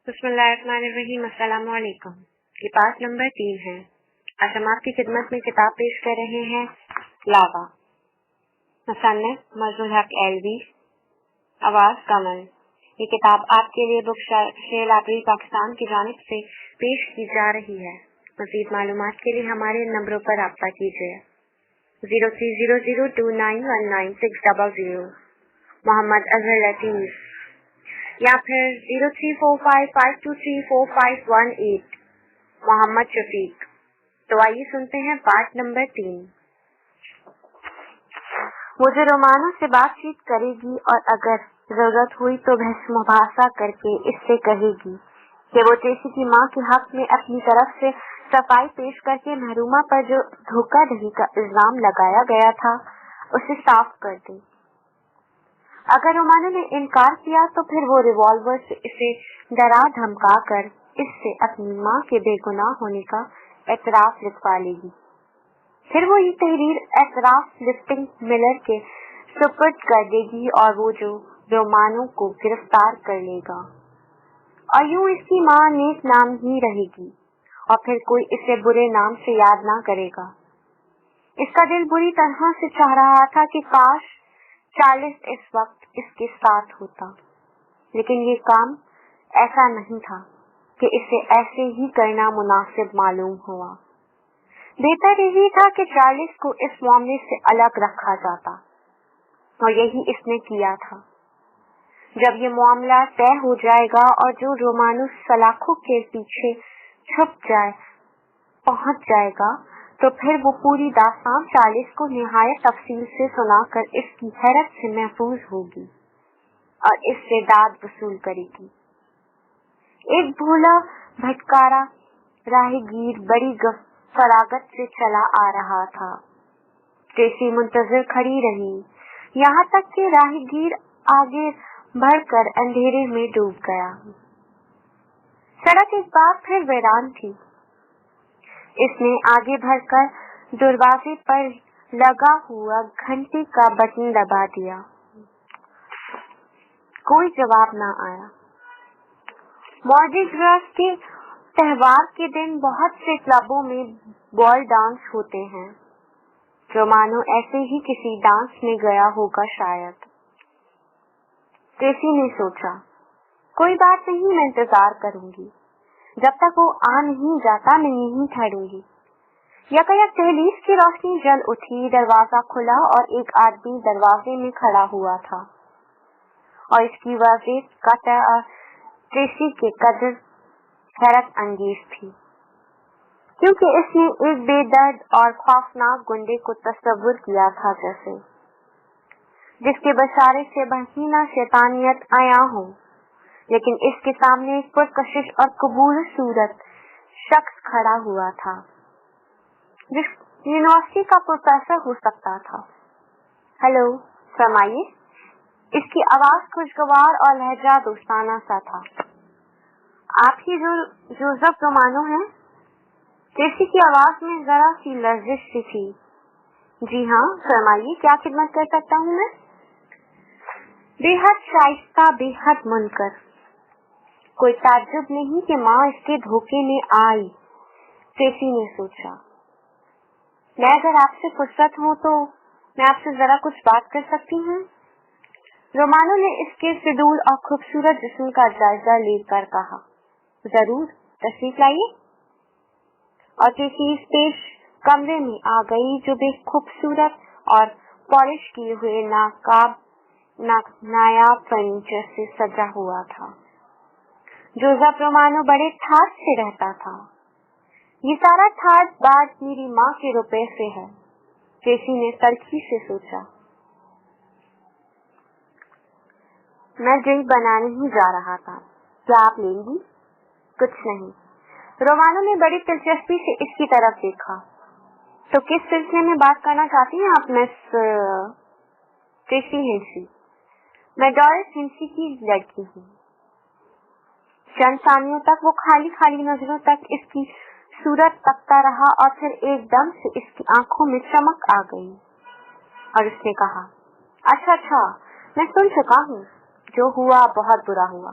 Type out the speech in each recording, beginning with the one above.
بسم اللہ الرحمن الرحیم۔ السلام علیکم۔ یہ پارٹ نمبر 3 ہے۔ آج ہم آپ کی خدمت میں کتاب پیش کر رہے ہیں لاوا، مصنف مظہر الحق ایلوی، آواز کمل۔ یہ کتاب آپ کے لیے بک شیل لائبریری پاکستان کی جانب سے پیش کی جا رہی ہے۔ مزید معلومات کے لیے ہمارے نمبروں پر رابطہ کیجیے 0300291960، محمد اظہر لطیف، یا پھر 0345523451، محمد شفیق۔ تو آئیے سنتے ہیں پارٹ نمبر 3۔ وہ جو رومانوں سے بات چیت کرے گی اور اگر ضرورت ہوئی تو بحث مباحثہ کر کے اس سے کہے گی کہ وہ ٹریسی کی ماں کے حق میں اپنی طرف سے صفائی پیش کر کے محرومہ پر جو دھوکہ دہی کا الزام لگایا گیا تھا اسے صاف کر دے۔ اگر رومانو نے انکار کیا تو پھر وہ ریوالور سے اسے ڈرا دھمکا کر اس سے اپنی ماں کے بے گناہ ہونے کا اعتراف لکھوا لے گی۔ پھر وہ یہ تحریر اعتراف لفٹنگ ملر کے سپرد کر دے گی اور وہ جو رومانو کو گرفتار کر لے گا، اور یوں اس کی ماں نیک نام ہی رہے گی اور پھر کوئی اسے برے نام سے یاد نہ کرے گا۔ اس کا دل بری طرح سے چاہ رہا تھا کہ کاش چارلس اس وقت اس کے ساتھ ہوتا، لیکن یہ کام ایسا نہیں تھا کہ اسے ایسے ہی کرنا مناسب معلوم ہوا۔ بہتر یہی تھا کہ چارلس کو اس معاملے سے الگ رکھا جاتا، اور یہی اس نے کیا تھا۔ جب یہ معاملہ طے ہو جائے گا اور جو رومانو سلاخوں کے پیچھے چھپ پہنچ جائے گا تو پھر وہ پوری داستان چارلس کو نہایت تفصیل سے سنا کر اس کی حیرت سے محفوظ ہوگی اور اس سے داد وصول کرے گی۔ ایک بھولا بھٹکارا راہ گیر بڑی فراغت سے چلا آ رہا تھا۔ ٹریسی منتظر کھڑی رہی یہاں تک کہ راہ گیر آگے بڑھ کر اندھیرے میں ڈوب گیا۔ سڑک ایک بار پھر ویران تھی۔ اس نے آگے بڑھ کر دروازے پر لگا ہوا گھنٹی کا بٹن دبا دیا۔ کوئی جواب نہ آیا۔ مارڈی گراس کے تہوار کے دن بہت سے کلبوں میں بال ڈانس ہوتے ہیں۔ رومانو ایسے ہی کسی ڈانس میں گیا ہوگا شاید۔ ٹریسی نے سوچا، کوئی بات نہیں، میں انتظار کروں گی۔ جب تک وہ آ نہیں جاتا میں یہیں ٹھہروں گی۔ یکایک دہلیز کی روشنی جل اٹھی، دروازہ کھلا اور ایک آدمی دروازے میں کھڑا ہوا تھا، اور اس کی واضح قطع ٹریسی کے قدر حیرت انگیز تھی، کیونکہ اس نے ایک بے درد اور خوفناک گنڈے کو تصور کیا تھا جس کے بشارے سے بہینہ شیطانیت عیاں ہو، لیکن اس کے سامنے ایک پرکشش اور قبول صورت شخص کھڑا ہوا تھا جس یونیورسٹی کا پروفیسر ہو سکتا تھا۔ ہیلو، فرمائیے۔ اس کی آواز خوشگوار اور لہجہ دوستانہ سا تھا۔ آپ ہی جوزف رومانو ہیں؟ ٹریسی کی آواز میں ذرا سی لرزش سی تھی۔ جی ہاں، فرمائیے، کیا خدمت کر سکتا ہوں میں؟ بے حد شائستہ، بے حد منکر۔ کوئی تعجب نہیں کہ ماں اس کے دھوکے میں آئی، ٹریسی نے سوچا۔ میں اگر آپ سے فرصت ہوں تو میں آپ سے ذرا کچھ بات کر سکتی ہوں؟ رومانو نے اس کے فضول اور خوبصورت جسم کا جائزہ لے کر کہا، ضرور، تشریف لائیے۔ اور ٹریسی اس پیش کمرے میں آ گئی جو بے خوبصورت اور پالش کیے ہوئے نایاب فرنیچر سے سجا ہوا تھا۔ جوزف رومانو بڑے ٹھاٹ سے رہتا تھا۔ یہ سارا ٹھاٹ باج میری ماں کے روپے سے ہے، ٹریسی نے تلخی سے سوچا۔ میں جی بنانے ہی جا رہا تھا، کیا آپ لیں گی؟ کچھ نہیں۔ رومانو نے بڑی دلچسپی سے اس کی طرف دیکھا۔ تو کس سلسلے میں بات کرنا چاہتی ہیں آپ مس ٹریسی ہنسی؟ میں ڈورس ہنسی کی لڑکی ہوں۔ چند ثانیوں تک وہ خالی نظروں تک اس کی صورت تکتا رہا اور پھر ایک دم سے اس کی آنکھوں میں چمک آ گئی اور اس نے کہا، اچھا، میں سن چکا ہوں، جو ہوا بہت برا ہوا۔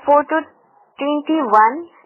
421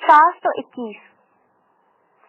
421।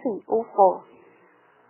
304।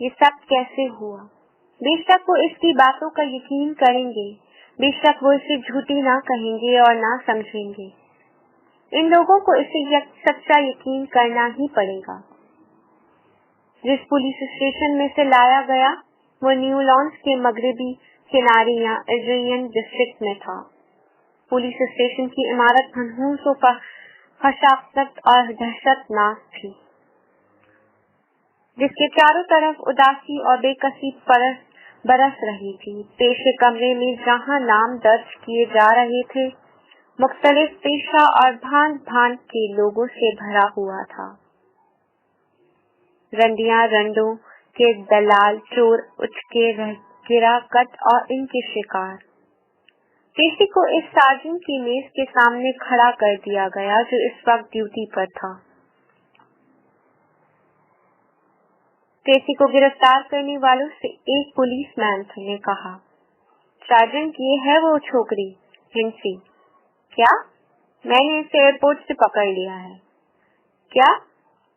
یہ سب کیسے ہوا؟ بے شک وہ اس کی باتوں کا یقین کریں گے، بے شک وہ اسے جھوٹی نہ کہیں گے اور نہ سمجھیں گے۔ ان لوگوں کو اسے سچا یقین کرنا ہی پڑے گا۔ جس پولیس اسٹیشن میں سے لایا گیا وہ نیو لانس کے مغربی کنارے یا ایڈرین ڈسٹرکٹ میں تھا۔ پولیس اسٹیشن کی عمارت منحوس و خشاکت اور دہشت ناک تھی، جس کے چاروں طرف اداسی اور بے کسی برس رہی تھی۔ پیش کمرے میں جہاں نام درج کیے جا رہے تھے، مختلف پیشہ اور بھانت بھانت کے لوگوں سے بھرا ہوا تھا۔ رنڈیاں رنڈوں کے دلال، چور اچکے گرا کٹ اور ان کے شکار۔ کسی کو اس سارجنٹ کی میز کے سامنے کھڑا کر دیا گیا جو اس وقت ڈیوٹی پر تھا۔ کسی کو گرفتار کرنے والوں سے ایک پولیس مین نے کہا، سارجنٹ یہ ہے وہ چھوکری ہنسی۔ کیا؟ میں نے اسے ایئرپورٹ سے پکڑ لیا ہے۔ کیا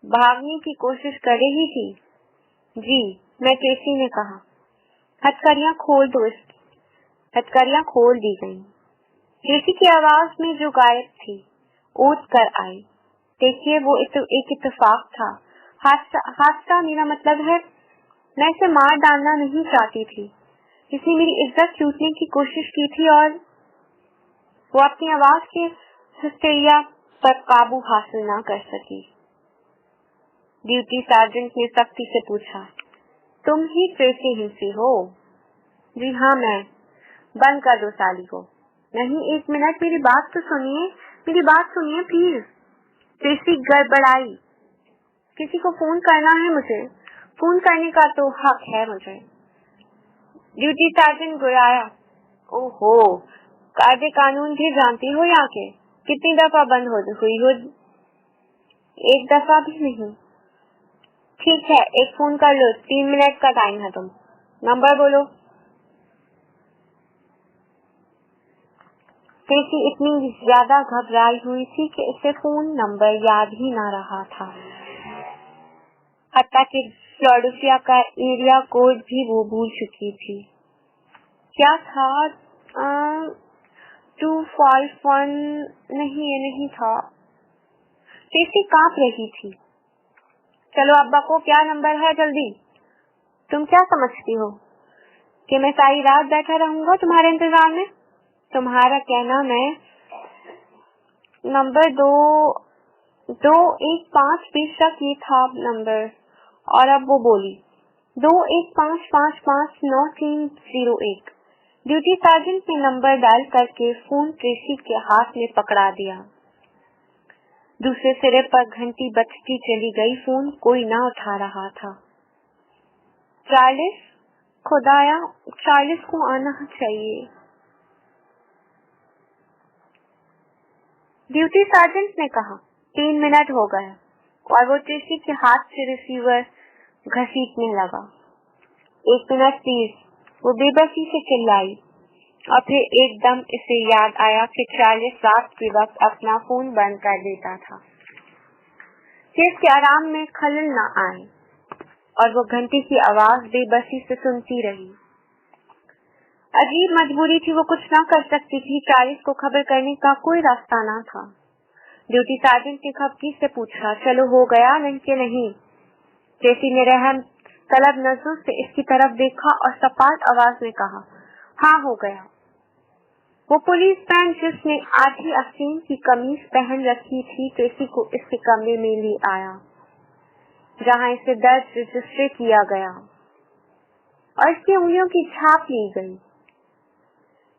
بھاگنے کی کوشش کر رہی تھی؟ جی، میں ٹریسی نے کہا۔ ہتھکڑیاں کھول دو اس کی۔ ہتھکڑیاں کھول دی گئیں۔ ٹریسی کی آواز میں جو غائب تھی اونچ کر آئی، دیکھیے وہ ایک اتفاق تھا، حادثہ، میرا مطلب ہے میں اسے مار ڈالنا نہیں چاہتی تھی، اس نے میری عزت لوٹنے کی کوشش کی تھی اور وہ اپنی آواز کے ہسٹیریا پر قابو حاصل نہ کر سکی۔ ڈیوٹی سارجنٹ نے سختی سے پوچھا، تم ہی ٹریسی ہنسی ہو؟ جی ہاں میں۔ بند کر دو سالی کو۔ نہیں، ایک منٹ، میری بات تو سنیے پلیز۔ ٹریسی گڑبڑائی، کسی کو فون کرنا ہے مجھے، فون کرنے کا تو حق ہے مجھے۔ ڈیوٹی سارجنٹ گرایا، اوہو، قاعدے قانون بھی جانتی ہو یہاں کے؟ کتنی دفعہ بند ہوئی ہو؟ ایک دفعہ بھی نہیں۔ ٹھیک ہے، ایک فون کر لو، 3 منٹ کا ٹائم ہے، تم نمبر بولو۔ ٹریسی اتنی زیادہ گھبرائی ہوئی تھی کہ اسے فون نمبر یاد ہی نہ رہا تھا، حتیٰ کہ فلاڈیلفیا کا ایریا کوڈ بھی وہ بھول چکی تھی۔ کیا تھا؟ 251 نہیں، یہ نہیں تھا۔ ٹریسی کانپ رہی تھی۔ چلو ابا کو کیا نمبر ہے جلدی؟ تم کیا سمجھتی ہو کہ میں ساری رات بیٹھا رہوں گا تمہارے انتظار میں؟ تمہارا کہنا میں نمبر 215 بے شک یہ تھا نمبر، اور اب وہ بولی 215559301۔ ڈیوٹی سارجنٹ نے نمبر ڈائل کر کے فون ٹریسی کے ہاتھ میں پکڑا دیا۔ دوسرے سرے پر گھنٹی بجتی چلی گئی، فون کوئی نہ اٹھا رہا تھا۔ چارلس، خدایا چارلس کو آنا چاہیے۔ ڈیوٹی سارجنٹ نے کہا، 3 منٹ ہو گئے، اور وہ ٹریسی کے ہاتھ سے ریسیور گھسیٹنے لگا۔ 1 منٹ پلیز، وہ بے بسی سے چلائی، اور پھر ایک دم اسے یاد آیا کہ چارلس رات کے وقت اپنا فون بند کر دیتا تھا کہ اس کے آرام میں خلل نہ آئے، اور وہ گھنٹی کی آواز بے بسی سے سنتی رہی۔ عجیب مجبوری تھی، وہ کچھ نہ کر سکتی تھی، چارلس کو خبر کرنے کا کوئی راستہ نہ تھا۔ ڈیوٹی سارجنٹ نے خفگی سے پوچھا، چلو ہو گیا کہ نہیں؟ ٹریسی نے رحم طلب نظروں سے اس کی طرف دیکھا اور سپاٹ آواز میں کہا، ہاں ہو گیا۔ وہ پولیس مین جس نے آدھی افسین کی قمیص پہن رکھی تھی ٹریسی کو اس کے کمرے میں لے آیا جہاں اسے درج رجسٹر کیا گیا اور اس کی انگلیوں کی چھاپ لی گئی۔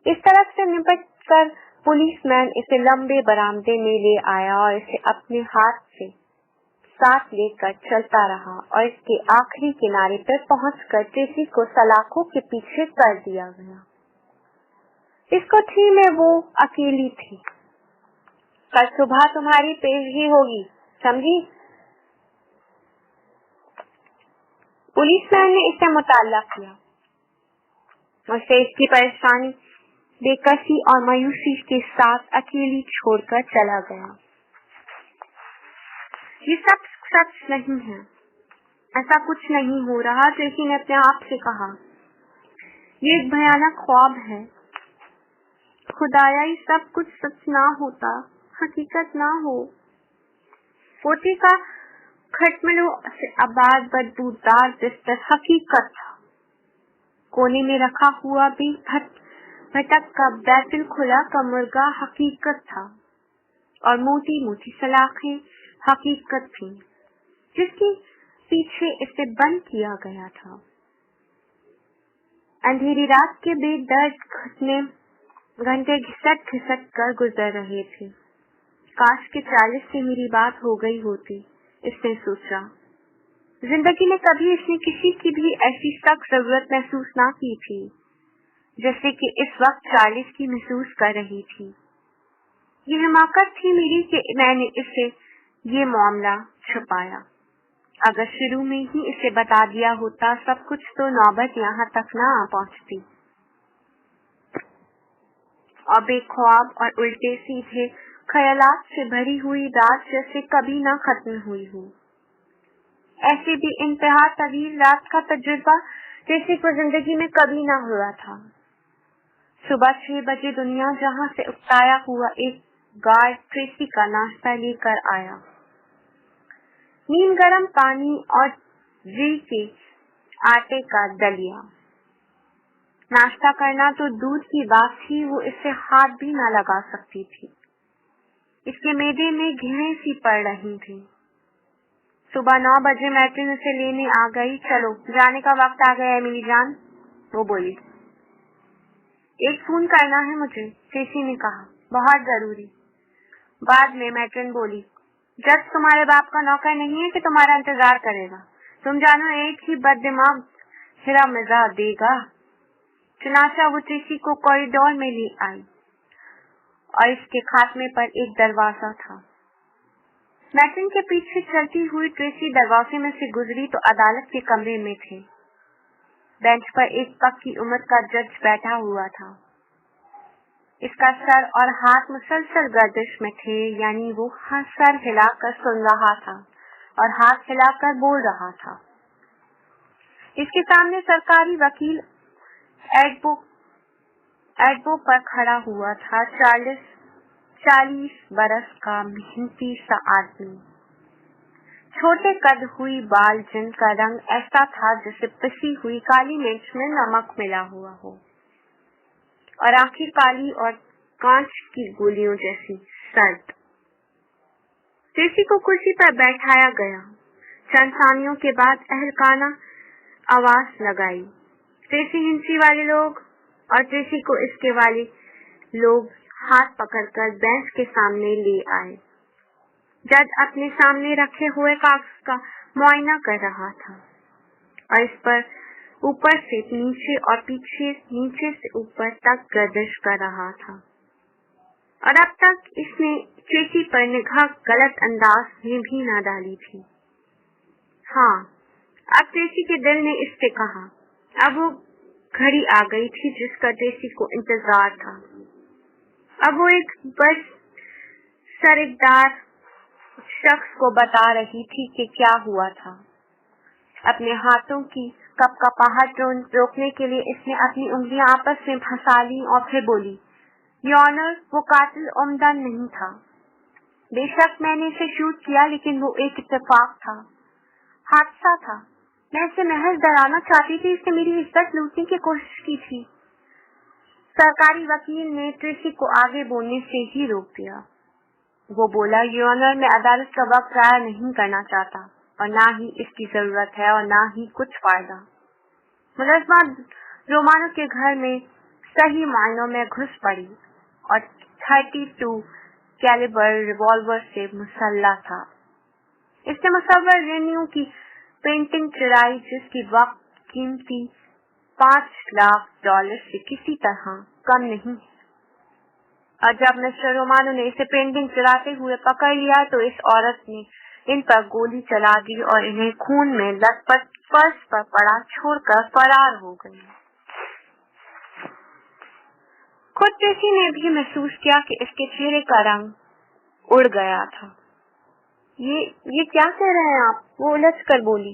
اس طرف سے نپٹ کر پولیس مین اسے لمبے برآمدے میں لے آیا اور اسے اپنے ہاتھ سے ساتھ لے کر چلتا رہا، اور اس کے آخری کنارے پر پہنچ کر ٹریسی کو سلاخوں کے پیچھے کر دیا گیا۔ اس کوٹھی میں وہ اکیلی تھی۔ کل صبح تمہاری پیشگی ہوگی، سمجھی؟ پولیس مین نے اسے مطالعہ کیا اور اسے اس کی پریشانی، بے کسی اور مایوسی کے ساتھ اکیلی چھوڑ کر چلا گیا۔ یہ سب سچ نہیں ہے، ایسا کچھ نہیں ہو رہا، ٹریسی نے اپنے آپ سے کہا۔ یہ ایک بھیانک خواب ہے۔ خدایا یہ سب کچھ سچ نہ ہوتا، حقیقت نہ ہو۔ کوٹھی کا کھٹملوں سے آباد بدبودار بستر حقیقت تھا۔ کونے میں رکھا ہوا بھی بھٹک کا بیت الخلا کا مرغا حقیقت تھا، اور موٹی موٹی سلاخیں حقیقت تھیں جس کے پیچھے اسے بند کیا گیا تھا۔ اندھیری رات کے بے درد گھنٹے گھسٹ گھسٹ کر گزر رہے تھے۔ کاش کہ 40 سے میری بات ہو گئی ہوتی، اس نے سوچا۔ زندگی میں کبھی اس نے کسی کی بھی ایسی سخت ضرورت محسوس نہ کی تھی جیسے کہ اس وقت 40 کی محسوس کر رہی تھی۔ یہ حماقت تھی میری کہ میں نے اسے یہ معاملہ چھپایا۔ اگر شروع میں ہی اسے بتا دیا ہوتا سب کچھ تو نوبت یہاں تک نہ آ پہنچتی، اور بے خواب اور الٹے سیدھے خیالات سے بھری ہوئی رات جیسے کبھی نہ ختم ہوئی ہو۔ ایسی بھی انتہا طویل رات کا تجربہ جیسے کو زندگی میں کبھی نہ ہوا تھا۔ صبح 6 بجے دنیا جہاں سے اکتایا ہوا ایک گارڈ ٹریسی کا ناشتہ لے کر آیا۔ نیم گرم پانی اور جی کے آٹے کا دلیا۔ ناشتہ کرنا تو دودھ کی بات تھی، وہ اس سے ہاتھ بھی نہ لگا سکتی تھی۔ اس کے معدے میں گھیریں سی پڑ رہی تھی۔ صبح 9 بجے میٹرن اسے لینے آ گئی۔ چلو جانے کا وقت آ گیا ایملی جان، وہ بولی۔ ایک فون کرنا ہے مجھے، ٹریسی نے کہا، بہت ضروری۔ بعد میں میٹرن بولی، جج تمہارے باپ کا نوکر نہیں ہے کہ تمہارا انتظار کرے گا، تم جانو ایک ہی بد دماغ ہرا مزا دے گا۔ چنانچہ وہ ٹریسی کو کوریڈور میں لے آئی، اور اس کے خاتمے پر ایک دروازہ تھا۔ میٹرن کے پیچھے چلتی ہوئی ٹریسی دروازے میں سے گزری تو عدالت کے کمرے میں تھے۔ بینچ پر ایک پکی عمر کا جج بیٹھا ہوا تھا۔ اس کا سر اور ہاتھ مسلسل گردش میں تھے، یعنی وہ سر ہلا کر سن رہا تھا اور ہاتھ ہلا کر بول رہا تھا۔ اس کے سامنے سرکاری وکیل ایڈبو پر کھڑا ہوا تھا، 40 برس کا محنتی سا آدمی، چھوٹے قد ہوئی بال جن کا رنگ ایسا تھا جیسے پسی ہوئی کالی مرچ میں نمک ملا ہوا ہو، اور آنکھیں کالی اور کانچ کی گولیوں جیسی سرد۔ ٹریسی کو کرسی پر بیٹھایا گیا۔ چند ثانیوں کے بعد اہلکارانہ آواز لگائی، ٹریسی ہنسی والے لوگ، اور ٹریسی کو اس کے والے لوگ ہاتھ پکڑ کر بینچ کے سامنے لے آئے۔ جج اپنے سامنے رکھے ہوئے کاغذ کا معائنہ کر رہا تھا، اور اس پر اوپر سے نیچے اور نیچے سے اوپر تک گردش کر رہا تھا، اور اب تک اس نے ٹریسی پر نگاہ غلط انداز میں بھی نہ ڈالی تھی۔ ہاں، اب ٹریسی کے دل نے اس سے کہا۔ اب وہ گھڑی آ گئی تھی جس کا ٹریسی کو انتظار تھا۔ اب وہ ایک بس سرگدار شخص کو بتا رہی تھی کہ کیا ہوا تھا۔ اپنے ہاتھوں کی کپکپاہٹ روکنے کے لیے اس نے اپنی انگلیاں آپس میں پھنسا لی اور پھر بولی، یور آنر، وہ قاتل عمدن نہیں تھا۔ بے شک میں نے اسے شوٹ کیا، لیکن وہ ایک اتفاق تھا، حادثہ تھا۔ میں اسے محض ڈرانا چاہتی تھی، اس نے میری عزت لوٹنے کی کوشش کی تھی۔ سرکاری وکیل نے ٹریسی کو آگے بولنے سے ہی روک دیا۔ وہ بولا، یور آنر، میں عدالت کا وقت ضائع نہیں کرنا چاہتا، اور نہ ہی اس کی ضرورت ہے، اور نہ ہی کچھ فائدہ۔ ملزمہ رومانو کے گھر میں صحیح معنوں میں گھس پڑی اور 32 کیلیبر ریوالور سے مسلح تھا۔ اس نے مصور رینیو کی پینٹنگ چرائی جس کی وقت قیمتی $5 سے کسی طرح کم نہیں ہے، اور جب مسٹر رومانو نے اسے پینٹنگ چراتے ہوئے پکڑ لیا تو اس عورت نے ان پر گولی چلا دی اور انہیں خون میں لت پت فرش پر پڑا چھوڑ کر فرار ہو گئی۔ خود ٹریسی نے بھی محسوس کیا کہ اس کے چہرے کا رنگ اڑ گیا تھا۔ یہ کیا کہہ رہے ہیں آپ؟ وہ الجھ کر بولی۔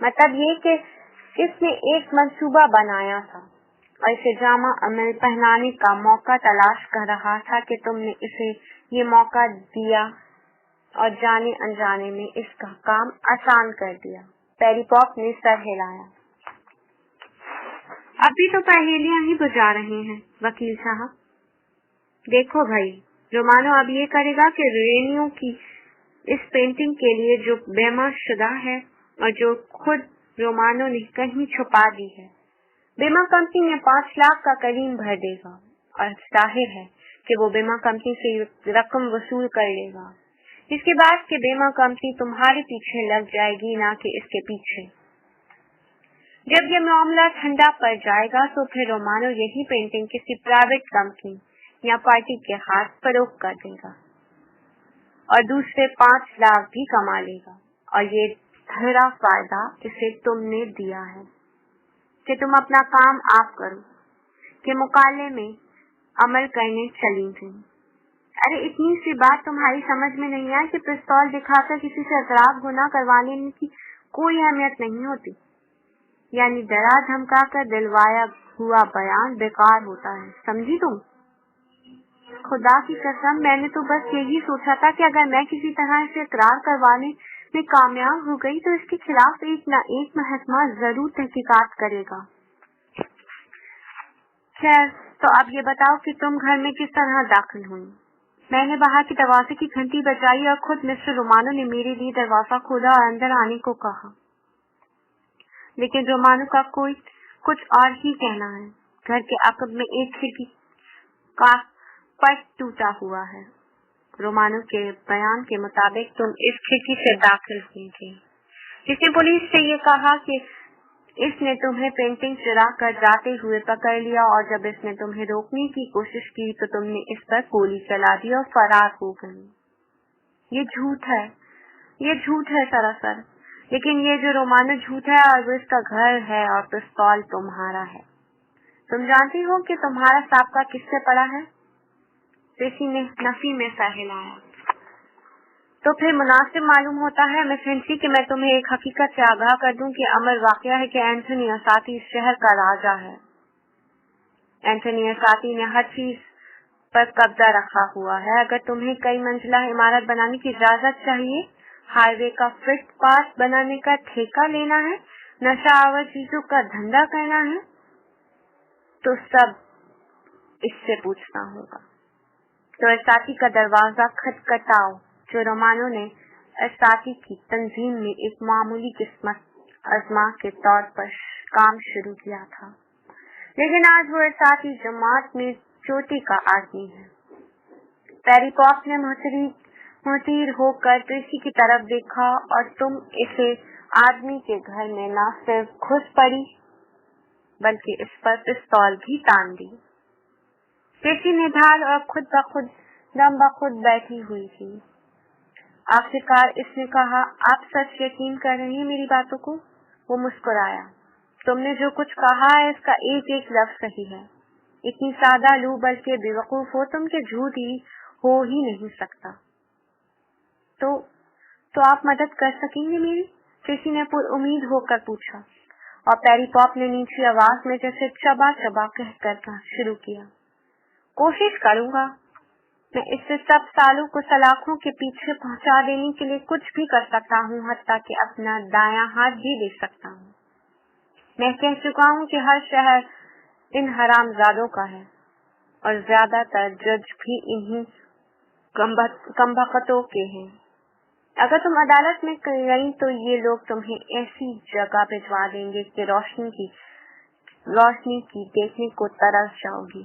مطلب یہ کہ اس نے ایک منصوبہ بنایا تھا اور اسے جامع عمل پہنانے کا موقع تلاش کر رہا تھا کہ تم نے اسے یہ موقع دیا اور جانے انجانے میں اس کا کام آسان کر دیا۔ پیری پاپ نے سر ہلایا۔ ابھی تو پہیلیاں ہی بجا رہے ہیں وکیل صاحب۔ دیکھو بھائی، رومانو اب یہ کرے گا کہ رینیو کی اس پینٹنگ کے لیے جو بیمہ شدہ ہے اور جو خود رومانو نے کہیں چھپا دی ہے، بیمہ کمپنی میں 5 لاکھ کا کریم بھر دے گا اور ظاہر ہے کہ وہ بیمہ کمپنی سے رقم وصول کر لے گا۔ اس کے بعد کہ بیمہ کمپنی تمہارے پیچھے لگ جائے گی، نہ کہ اس کے پیچھے۔ جب یہ معاملہ ٹھنڈا پڑ جائے گا تو پھر رومانو یہی پینٹنگ کسی پرائیویٹ کمپنی یا پارٹی کے ہاتھ فروخت کر دے گا اور دوسرے 5 لاکھ بھی کما لے گا، اور یہ بڑا فائدہ اسے تم نے دیا ہے کہ تم اپنا کام آپ کرو کہ مقالے میں عمل کرنے چلی گئی۔ ارے اتنی سی بات تمہاری سمجھ میں نہیں آئی کہ پستول دکھا کر کسی سے اعتراف گناہ کروانے کی کوئی اہمیت نہیں ہوتی، یعنی ڈرا دھمکا کر دلوایا ہوا بیان بیکار ہوتا ہے، سمجھی تم؟ خدا کی قسم، میں نے تو بس یہی سوچا تھا کہ اگر میں کسی طرح اسے اقرار کروانے میں کامیاب ہو گئی تو اس کے خلاف ایک نہ ایک محکمہ ضرور تحقیقات کرے گا۔ خیر، تو اب یہ بتاؤ کہ تم گھر میں کس طرح داخل ہوئی؟ میں نے باہر کے دروازے کی گھنٹی بجائی اور خود مسٹر رومانو نے میرے لیے دروازہ کھولا اور اندر آنے کو کہا، لیکن رومانو کا کوئی کچھ اور ہی کہنا ہے۔ گھر کے عقب میں ایک کھڑکی کا پٹ ٹوٹا ہوا ہے۔ رومانو کے بیان کے مطابق تم اس کھڑکی سے داخل ہوئی تھی۔ اس نے پولیس سے یہ کہا کہ اس نے تمہیں پینٹنگ چرا کر جاتے ہوئے پکڑ لیا اور جب اس نے تمہیں روکنے کی کوشش کی تو تم نے اس پر گولی چلا دی اور فرار ہو گئی۔ یہ جھوٹ ہے سراسر، لیکن یہ جو رومانو جھوٹ ہے اور وہ اس کا گھر ہے اور پستول تمہارا ہے۔ تم جانتی ہو کہ تمہارا سابقہ کس سے پڑا ہے؟ کسی نے نفی میں سر ہلایا۔ تو پھر مناسب معلوم ہوتا ہے مس ہنسی کہ میں تمہیں ایک حقیقت سے آگاہ کر دوں کہ امر واقعہ ہے کہ اینتھونی اساتی اس شہر کا راجا ہے۔ اینتھونی اساتی نے ہر چیز پر قبضہ رکھا ہوا ہے۔ اگر تمہیں کئی منزلہ عمارت بنانے کی اجازت چاہیے، ہائی وے کا فٹ پاتھ بنانے کا ٹھیکہ لینا ہے، نشہ آور چیزوں کا دھندا کرنا ہے، تو سب اس سے پوچھنا ہوگا۔ تو اساتی کا دروازہ کھٹکھٹاؤ، جو رومانو نے اساتی کی تنظیم میں ایک معمولی قسمت ازما کے طور پر کام شروع کیا تھا، لیکن آج وہ اساتی جماعت میں چوٹی کا آدمی ہے۔ پیری پاپ نے متیر ہو کر ٹریسی کی طرف دیکھا اور تم اسے آدمی کے گھر میں نہ صرف گھس پڑی بلکہ اس پر پستول بھی تان دی۔ ٹریسی نے ڈھال اور خود بخود دم بخود بیٹھی ہوئی تھی۔ آخرکار اس نے کہا، آپ سچ یقین کر رہی ہیں میری باتوں کو؟ وہ مسکرایا۔ تم نے جو کچھ کہا ہے اس کا ایک ایک لفظ صحیح ہے۔ اتنی سادہ لو بلکہ بے وقوف ہو تم کہ جھوٹ ہی ہو ہی نہیں سکتا۔ تو آپ مدد کر سکیں گے میری؟ کسی نے پر امید ہو کر پوچھا، اور پیری پاپ نے نیچی آواز میں جیسے چبا چبا کہہ کر شروع کیا، کوشش کروں گا۔ میں اس سے سب سالوں کو سلاخوں کے پیچھے پہنچا دینے کے لیے کچھ بھی کر سکتا ہوں، حتیٰ کہ اپنا دایاں ہاتھ بھی دے سکتا ہوں۔ میں کہہ چکا ہوں کہ ہر شہر ان حرام زادوں کا ہے اور زیادہ تر جج بھی انہی کمبختوں کے ہیں۔ اگر تم عدالت میں گئی تو یہ لوگ تمہیں ایسی جگہ بھجوا دیں گے کہ روشنی کی دیکھنے کو ترس جاؤ گی۔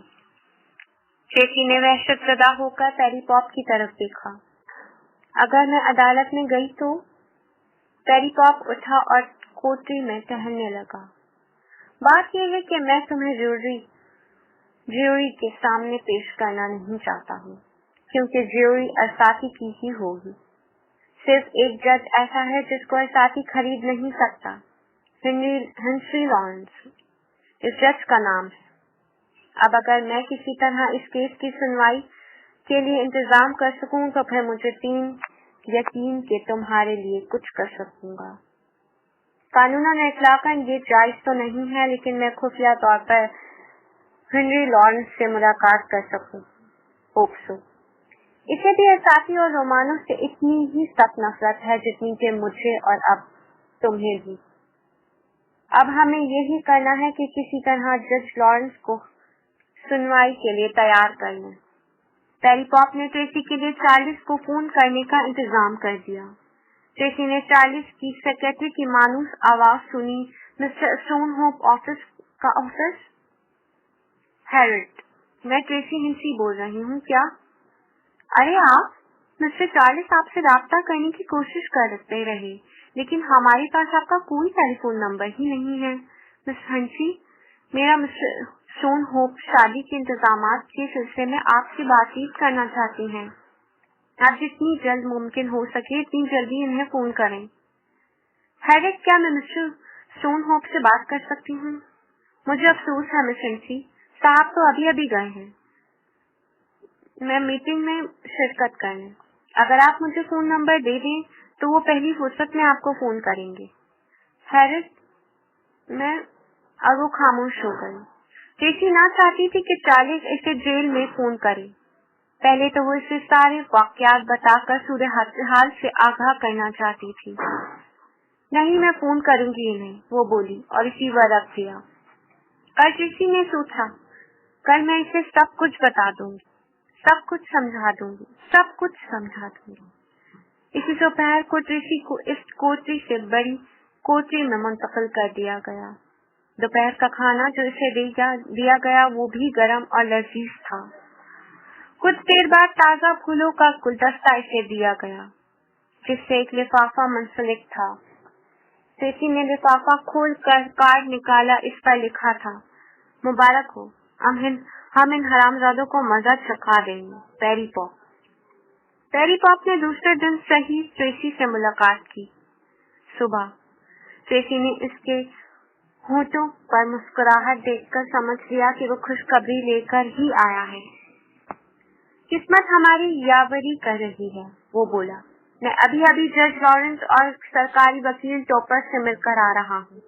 ٹریسی نے وحشت زدہ ہو کر پیری پاپ کی طرف دیکھا۔ اگر میں عدالت میں گئی تو؟ پیری پاپ اٹھا اور کوٹری میں ٹہلنے لگا۔ بات یہ ہے کہ میں تمہیں جیوری کے سامنے پیش کرنا نہیں چاہتا ہوں، کیونکہ جیوری اساتی کی ہی ہوگی۔ صرف ایک جج ایسا ہے جس کو اساتی خرید نہیں سکتا، ہنری لارنس اس جج کا نام ہے۔ اب اگر میں کسی طرح اس کیس کی سنوائی کے لیے انتظام کر سکوں تو پھر مجھے یقین کہ تمہارے لیے کچھ کر سکوں گا۔ قانوناً اطلاقاً یہ جائز تو نہیں ہے، لیکن میں خفیہ طور پر ہنری لارنس سے ملاقات کر سکوں. ہوپسو. اسے بھی اسافی اور رومانوں سے اتنی ہی سخت نفرت ہے جتنی کہ مجھے اور اب تمہیں بھی. اب ہمیں یہی کرنا ہے کہ کسی طرح جج لارنس کو سنوائی کے لیے تیار کر لیں. پیری پاپ نے ٹریسی کے لیے چارلس کو فون کرنے کا انتظام کر دیا. ٹریسی نے چارلس کی سیکرٹری کی مانوس آواز سنی. مسٹر اسٹون ہوپ آفس کا آفس. ہیرٹ، میں ٹریسی ہنسی بول رہی ہوں. کیا؟ ارے آپ، مسٹر چارلس آپ سے رابطہ کرنے کی کوشش کرتے رہے، لیکن ہمارے پاس آپ کا کوئی ٹیلی فون نمبر ہی نہیں ہے. مس ہنسی، میرا مسٹر اسٹون ہوپ شادی کے انتظامات کے سلسلے میں آپ سے بات چیت کرنا چاہتی ہیں. آپ جتنی جلد ممکن ہو سکے اتنی جلدی انہیں فون کریں. ہیرٹ، کیا میں مسٹر اسٹون ہوپ سے بات کر سکتی ہوں؟ مجھے افسوس ہے مس ہنسی، صاحب تو ابھی ابھی گئے ہیں. میں میٹنگ میں شرکت کرنے. اگر آپ مجھے فون نمبر دے دیں تو وہ پہلی فرصت میں آپ کو فون کریں گے. ہیرٹ، میں اور وہ خاموش ہو گئی. ٹریسی نہ چاہتی تھی کہ چارلس اسے جیل میں فون کرے. پہلے تو وہ اسے سارے واقعات بتا کر صورتحال سے آگاہ کرنا چاہتی تھی. نہیں، میں فون کروں گی انہیں، وہ بولی اور ریسیور رکھ دیا. کل ٹریسی نے سوچا، کل میں اسے سب کچھ بتا دوں گی، سب کچھ سمجھا دوں گی، سب کچھ سمجھا دوں گی. اسی دوپہر کو ٹریسی کو اس کوٹری سے بڑی کوٹری میں منتقل کر دیا گیا. دوپہر کا کھانا جو اسے دیا گیا وہ بھی گرم اور لذیذ تھا. کچھ دیر بعد تازہ پھولوں کا گلدستہ اسے دیا گیا جس سے ایک لفافہ منسلک تھا. ٹریسی نے لفافہ کھول کر کارڈ نکالا. اس پر لکھا تھا، مبارک ہو، ہم ان حرامزادوں کو مزہ چکھا دیں گے. پیری پاپ. پیری پاپ نے دوسرے دن صحیح ٹریسی سے ملاقات کی. صبح ٹریسی نے اس کے ہونٹوں پر مسکراہٹ دیکھ کر سمجھ لیا کہ وہ خوشخبری لے کر ہی آیا ہے. قسمت ہماری یاوری کر رہی ہے، وہ بولا. میں ابھی جج لارنس اور سرکاری وکیل ٹوپر سے مل کر آ رہا ہوں.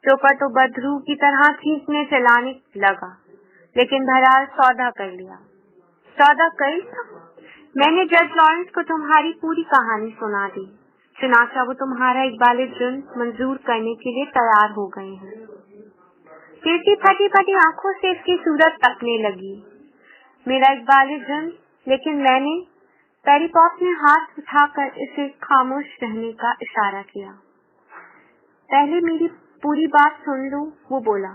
ٹوپر تو بدروح کی طرح کھینچنے چلانے لگا، لیکن بہرحال سودا کر لیا. سودا کر لیا؟ میں نے جج لارنس کو تمہاری پوری کہانی سنا دی. چنانچہ وہ تمہارا اقبال جرم منظور کرنے کے لیے تیار ہو گئے ہیں. ٹریسی پھٹی پھٹی آنکھوں سے اس کی صورت تکنے لگی. میرا اقبال جرم؟ لیکن میں نے. پیری پاپ نے ہاتھ اٹھا کر اسے خاموش رہنے کا اشارہ کیا. پہلے میری پوری بات سن لو، وہ بولا.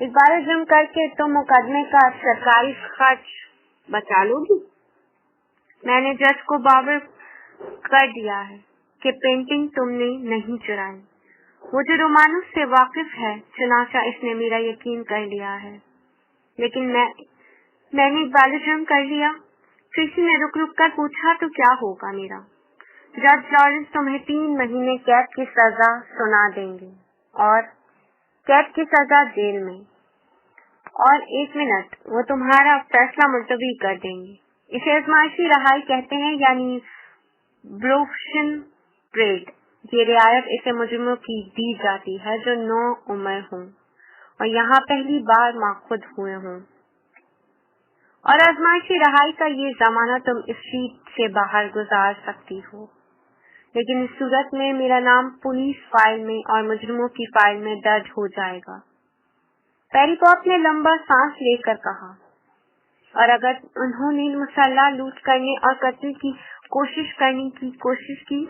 اقبال جرم کر کے تم مقدمے کا سرکاری خرچ بچا لو گی. میں نے جج کو باور کر دیا ہے کہ پینٹنگ تم نے نہیں چرائی. وہ جو رومانوں سے واقف ہے، چنانچہ اس نے میرا یقین کر لیا ہے. لیکن میں نے اقبال جرم کر لیا. ٹریسی نے رک رک کر پوچھا، تو کیا ہوگا میرا؟ جج لارنس تمہیں 3 مہینے قید کی سزا سنا دیں گے، اور قید کی سزا جیل میں. اور 1 منٹ، وہ تمہارا فیصلہ ملتوی کر دیں گے. اسے ازمائشی رہائی کہتے ہیں، یعنی بروفشن پریڈ. یہ رعایت اسے مجرموں کی دی جاتی ہے جو 9 عمر ہوں اور یہاں پہلی بار ماخوذ ہوئے ہوں. اور ازمائشی رہائی کا یہ زمانہ تم اس سیٹ سے باہر گزار سکتی ہو. لیکن اس صورت میں میرا نام پولیس فائل میں اور مجرموں کی فائل میں درج ہو جائے گا. پیری پاپ نے لمبا سانس لے کر کہا. اور اگر انہوں نے مسلح لوٹ کرنے اور قتل کی کوشش کرنے کی کوشش کی،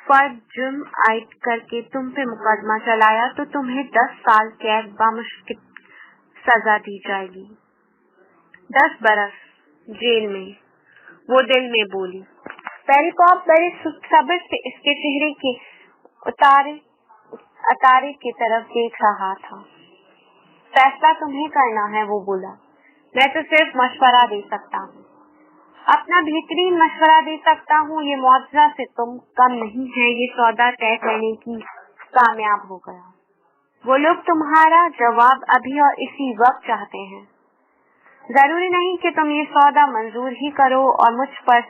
فرد جرم عائد کر کے تم پہ مقدمہ چلایا، تو تمہیں 10 سال قید بامشکل سزا دی جائے گی. 10 برس جیل میں، وہ دل میں بولی. پیری پاپ بڑے صبر سے اس کے چہرے کے اتارے کی طرف دیکھ رہا تھا. فیصلہ تمہیں کرنا ہے، وہ بولا. میں تو صرف مشورہ دے سکتا ہوں، اپنا بہترین مشورہ دے سکتا ہوں. یہ معجزہ سے تم کم نہیں ہے. یہ سودا طے کرنے کی کامیاب ہو گیا. وہ لوگ تمہارا جواب ابھی اور اسی وقت چاہتے ہیں. ضروری نہیں کہ تم یہ سودا منظور ہی کرو، اور مجھ پر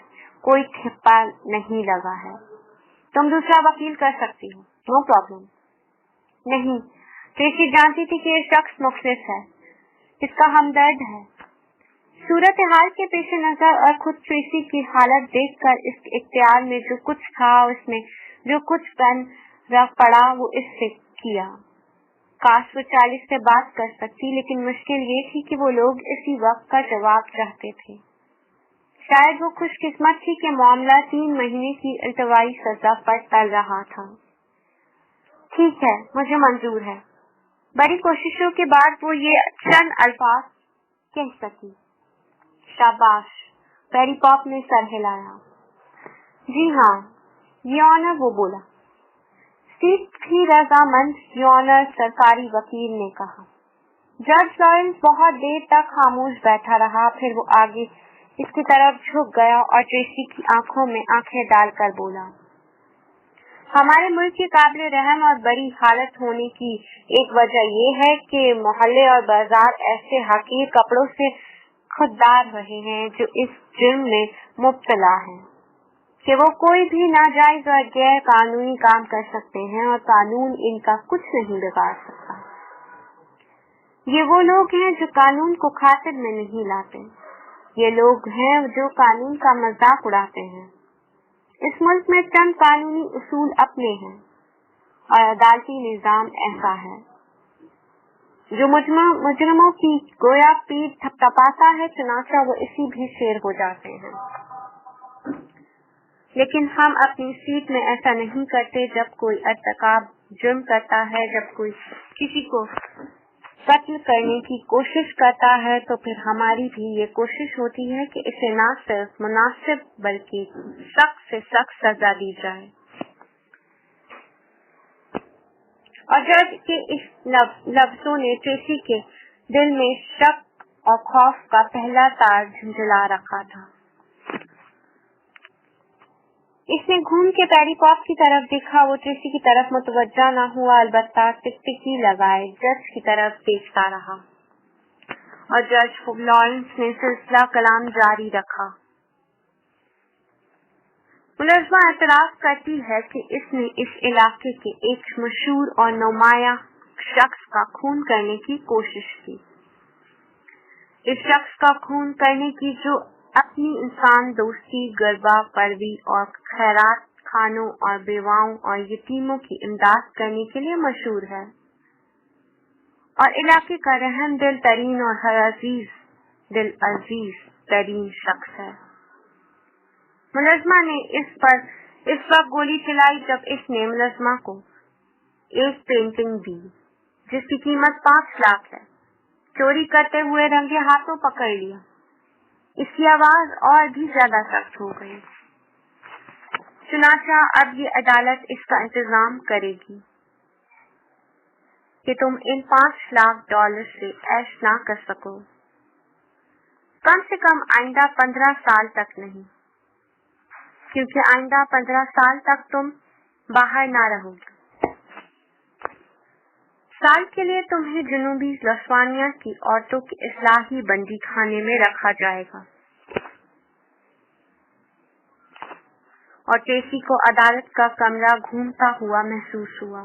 کوئی ٹھپا نہیں لگا ہے. تم دوسرا وکیل کر سکتی ہو، نو پرابلم. نہیں، ٹریسی جانتی تھی کہ یہ شخص مفلس ہے، اس کا ہمدرد ہے۔ صورتحال کے پیش نظر اور خود ٹریسی کی حالت دیکھ کر اس کے اختیار میں جو کچھ تھا، اس میں جو کچھ پن رکھ پڑا، وہ اس سے کیا۔ کاش وہ 40 سے بات کر سکتی، لیکن مشکل یہ تھی کہ وہ لوگ اسی وقت کا جواب چاہتے تھے۔ شاید وہ خوش قسمت تھی کہ معاملہ 3 مہینے کی التوائی سزا پر ٹل رہا تھا۔ ٹھیک ہے، مجھے منظور ہے۔ بڑی کوششوں کے بعد وہ یہ چند الفاظ کہہ سکی۔ شاباش، پیری پاپ نے سر ہلایا۔ جی ہاں، یہ آنر، وہ بولا۔ سیٹ کی رضامند یونر سرکاری وکیل نے کہا۔ جج لارنس بہت دیر تک خاموش بیٹھا رہا، پھر وہ آگے اس کی طرف جھک گیا اور ٹریسی کی آنکھوں میں آنکھیں ڈال کر بولا، ہمارے ملک کے قابل رحم اور بری حالت ہونے کی ایک وجہ یہ ہے کہ محلے اور بازار ایسے حقیر کپڑوں سے خوددار رہے ہیں جو اس جرم میں مبتلا ہیں کہ وہ کوئی بھی ناجائز اور غیر قانونی کام کر سکتے ہیں اور قانون ان کا کچھ نہیں بگاڑ سکتا۔ یہ وہ لوگ ہیں جو قانون کو خاطر میں نہیں لاتے، یہ لوگ ہیں جو قانون کا مذاق اڑاتے ہیں۔ اس ملک میں چند قانونی اصول اپنے ہیں اور عدالتی نظام ایسا ہے جو مجرموں کی گویا پیٹھ تھپتھپاتا ہے، چنانچہ وہ اسی بھی شیر ہو جاتے ہیں۔ لیکن ہم اپنی سیٹ میں ایسا نہیں کرتے۔ جب کوئی ارتکاب جرم کرتا ہے، جب کوئی کسی کو قتل کرنے کی کوشش کرتا ہے، تو پھر ہماری بھی یہ کوشش ہوتی ہے کہ اسے نہ صرف مناسب بلکہ سخت سے سخت سزا دی جائے۔ اور جج کے اس لفظوں نے ٹریسی کے دل میں شک اور خوف کا پہلا تار جھنجھلا رکھا تھا۔ اس نے گھوم کے پیری پاپ کی طرف دیکھا، وہ ٹریسی کی طرف متوجہ نہ ہوا، البتہ ٹکٹکی لگائے جج کی طرف دیکھتا رہا، اور جج لارنس نے سلسلہ کلام جاری رکھا۔ ملزمہ اعتراف کرتی ہے کہ اس نے اس علاقے کے ایک مشہور اور نمایاں شخص کا خون کرنے کی کوشش کی، اس شخص کا خون کرنے کی جو اپنی انسان دوستی، غربا پروی اور خیرات خانوں اور بیواؤں اور یتیموں کی امداد کرنے کے لیے مشہور ہے، اور علاقے کا رحم دل ترین اور عزیز ترین شخص ہے۔ ملزمہ نے اس وقت گولی چلائی جب اس نے ملزمہ کو ایک پینٹنگ دی جس کی قیمت 5 لاکھ ہے، چوری کرتے ہوئے رنگے ہاتھوں پکڑ لیا۔ اس کی آواز اور بھی زیادہ سخت ہو گئی۔ چنانچہ اب یہ عدالت اس کا انتظام کرے گی کہ تم ان 5 لاکھ ڈالر سے عیش نہ کر سکو، کم سے کم آئندہ 15 سال تک نہیں، کیونکہ آئندہ 15 سال تک تم باہر نہ رہو گے۔ سال کے لیے تمہیں جنوبی لسوانیا کی عورتوں کے اصلاحی بندی خانے میں رکھا جائے گا۔ اور ٹریسی کو عدالت کا کمرہ گھومتا ہوا محسوس ہوا۔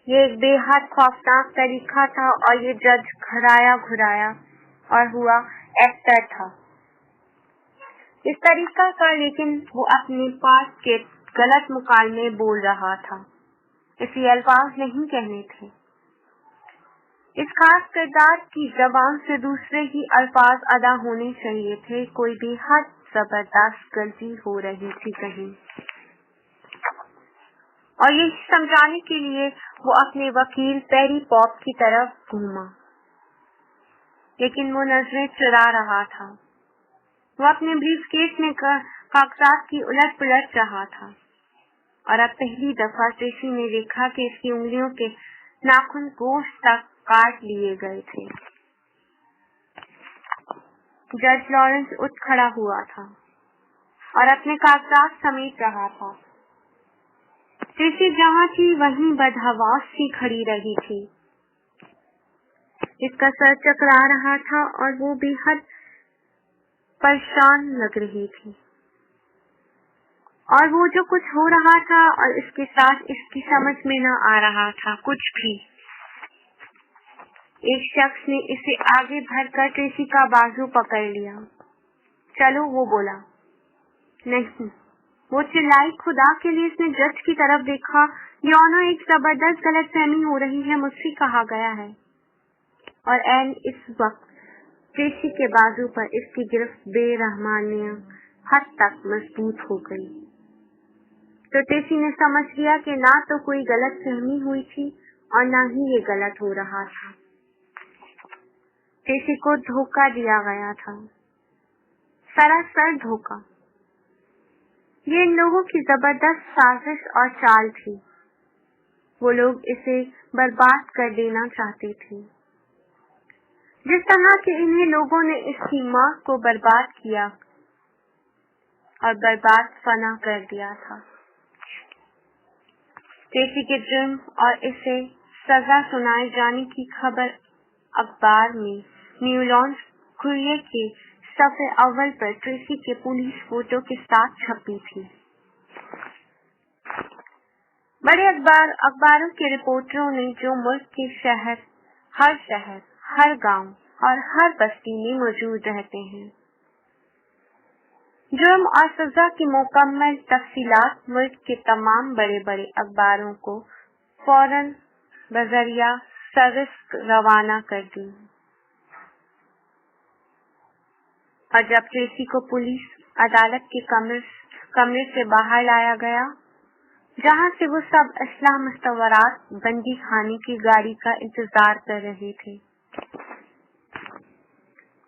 یہ ایک بے حد خوفناک طریقہ تھا، اور یہ جج گھرایا اور ہوا ایکٹر تھا اس طریقہ کا، لیکن وہ اپنے پاس کے غلط مکالمے بول رہا تھا، اسی الفاظ نہیں کہنے تھے۔ اس خاص کردار کی زبان سے دوسرے ہی الفاظ ادا ہونے چاہیے تھے۔ کوئی بے حد زبردست غلطی ہو رہی تھی کہیں، اور یہ سمجھانے کے لیے وہ اپنے وکیل پیری پاپ کی طرف گھوما، لیکن وہ نظریں چرا رہا تھا۔ وہ اپنے بریف کیس میں کاغذات کی الٹ پلٹ رہا تھا، اور اب پہلی دفعہ ٹریسی نے دیکھا کہ اس کی انگلیوں کے ناخن گوشت تک کاٹ لیے گئے تھے۔ جج لارنس اٹھ کھڑا ہوا تھا اور اپنے کاغذات سمیٹ رہا تھا۔ ٹریسی جہاں تھی وہیں بدحواس سی کھڑی رہی تھی۔ اس کا سر چکرا رہا تھا اور وہ بے حد پریشان لگ رہی تھی، اور وہ جو کچھ ہو رہا تھا اور اس کے ساتھ اس کی سمجھ میں نہ آ رہا تھا کچھ بھی۔ ایک شخص نے اسے آگے بڑھ کر ٹریسی کا بازو پکڑ لیا۔ چلو، وہ بولا۔ نہیں، وہ چلائی، خدا کے لیے اس نے جج کی طرف دیکھا۔ یونو ایک زبردست غلط فہمی ہو رہی ہے، مجھ سے کہا گیا ہے۔ اور این اس وقت ٹریسی کے بازو پر اس کی گرفت بے رحمانہ حد تک مضبوط ہو گئی۔ تو ٹریسی نے سمجھ لیا کہ نہ تو کوئی غلط فہمی ہوئی تھی اور نہ ہی یہ غلط ہو رہا تھا۔ ٹریسی کو دھوکہ دیا گیا تھا، سراسر دھوکہ۔ یہ ان لوگوں کی زبردست سازش اور چال تھی۔ وہ لوگ اسے برباد کر دینا چاہتے تھے، جس طرح کہ انہیں لوگوں نے اس کی ماں کو برباد کیا اور برباد فنا کر دیا تھا۔ ٹریسی کے جرم اور اسے سزا سنائے جانے کی خبر اخبار میں نیولانس کوریئر کے صفحے اول پر ٹریسی کے پولیس فوٹو کے ساتھ چھپی تھی۔ بڑے اخباروں کے رپورٹروں نے، جو ملک کے شہر، ہر گاؤں اور ہر بستی میں موجود رہتے ہیں، جرم اور سزا کی مکمل تفصیلات ملک کے تمام بڑے بڑے اخباروں کو فوراً بذریعہ سروس روانہ کر دی۔ اور جب ٹریسی کو پولیس عدالت کے کمرے سے باہر لایا گیا، جہاں سے وہ سب اسلحہ مستورات بندی خانے کی گاڑی کا انتظار کر رہے تھے،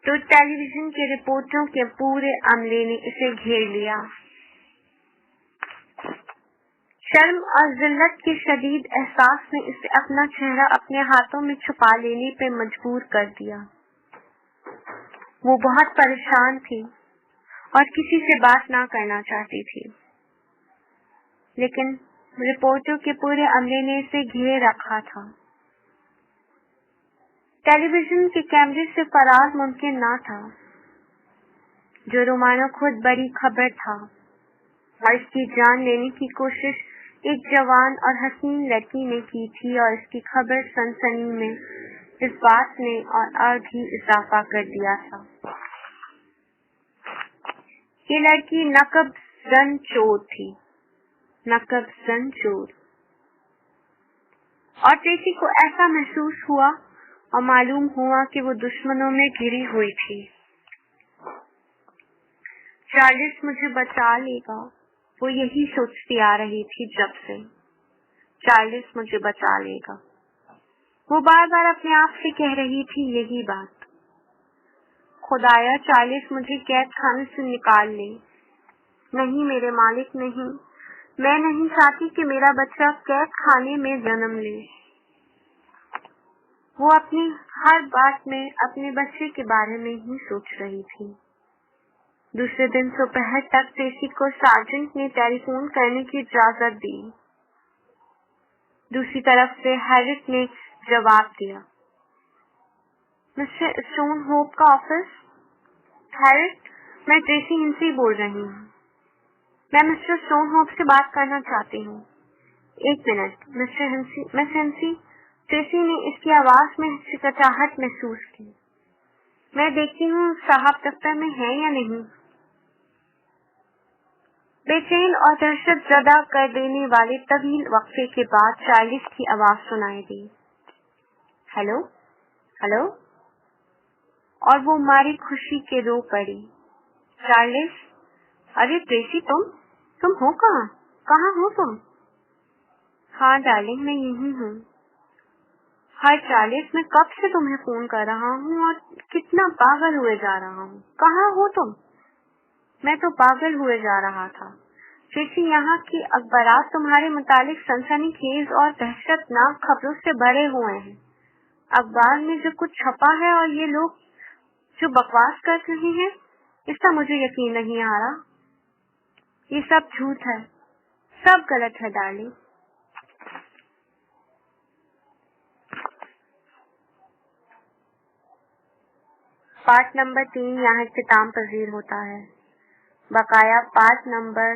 تو ٹیلی ویژن کے رپورٹروں کے پورے عملے نے اسے گھیر لیا۔ شرم اور ذلت کے شدید احساس نے اسے اپنا چہرہ اپنے ہاتھوں میں چھپا لینے پہ مجبور کر دیا۔ وہ بہت پریشان تھی اور کسی سے بات نہ کرنا چاہتی تھی، لیکن رپورٹوں کے پورے عملے نے اسے گھیرے رکھا تھا۔ ٹیلی ویژن کے کیمرے سے فرار ممکن نہ تھا، جو رومانو خود بڑی خبر تھا، اور اس کی جان لینے کی کوشش ایک جوان اور حسین لڑکی نے کی تھی، اور اس کی خبر سنسنی میں اس بات نے اور بھی اضافہ کر دیا تھا۔ یہ لڑکی نقب زن چور تھی، نقب زن چور۔ اور ٹریسی کو ایسا محسوس ہوا اور معلوم ہوا کہ وہ دشمنوں میں گھری ہوئی تھی۔ چارلس مجھے بچا لے گا، وہ یہی سوچتی آ رہی تھی جب سے۔ چارلس مجھے بچا لے گا، وہ بار بار اپنے آپ سے کہہ رہی تھی یہی بات۔ خدایا، چارلس مجھے قید خانے سے نکال لے۔ نہیں میرے مالک، نہیں، میں نہیں چاہتی کہ میرا بچہ قید خانے میں جنم لے۔ وہ اپنی ہر بات میں اپنے بچے کے بارے میں ہی سوچ رہی تھی۔ دوسرے دن دوپہر تک ٹریسی کو سارجنٹ نے ٹیلی فون کرنے کی اجازت دی۔ دوسری طرف سے ہیرٹ نے جواب دیا۔ مسٹر اسٹون ہوپ کا آفس؟ ہیرٹ، میں ٹریسی ہنسی بول رہی ہوں۔ میں مسٹر اسٹون ہوپ سے بات کرنا چاہتی ہوں۔ ایک منٹ، مس ہنسی۔ ٹریسی نے اس کی آواز میں ہچکچاہٹ محسوس کی۔ میں دیکھتی ہوں صاحب دفتر میں ہے یا نہیں۔ بے چین اور دہشت زدہ کر دینے والے طویل وقفے کے بعد چارلس کی آواز سنائی دی۔ ہیلو، ہیلو، اور وہ ماری خوشی کے رو پڑی۔ چارلس، ارے ٹریسی، تم ہو کہاں ہو تم؟ ہاں ڈارلنگ، میں یہی ہوں۔ ہائے چارلس، میں کب سے تمہیں فون کر رہا ہوں اور کتنا پاگل ہوئے جا رہا ہوں۔ کہاں ہو تم؟ میں تو پاگل ہوئے جا رہا تھا ٹریسی، یہاں کی اخبارات تمہارے متعلق سنسنی خیز اور دہشت ناک خبروں سے بھرے ہوئے ہیں۔ اخبار میں جو کچھ چھپا ہے اور یہ لوگ جو بکواس کر رہے ہیں، اس کا مجھے یقین نہیں آ رہا۔ یہ سب جھوٹ ہے، سب غلط ہے ڈارلنگ۔ پارٹ نمبر 3 یہاں اختتام پذیر ہوتا ہے۔ بقایا پارٹ نمبر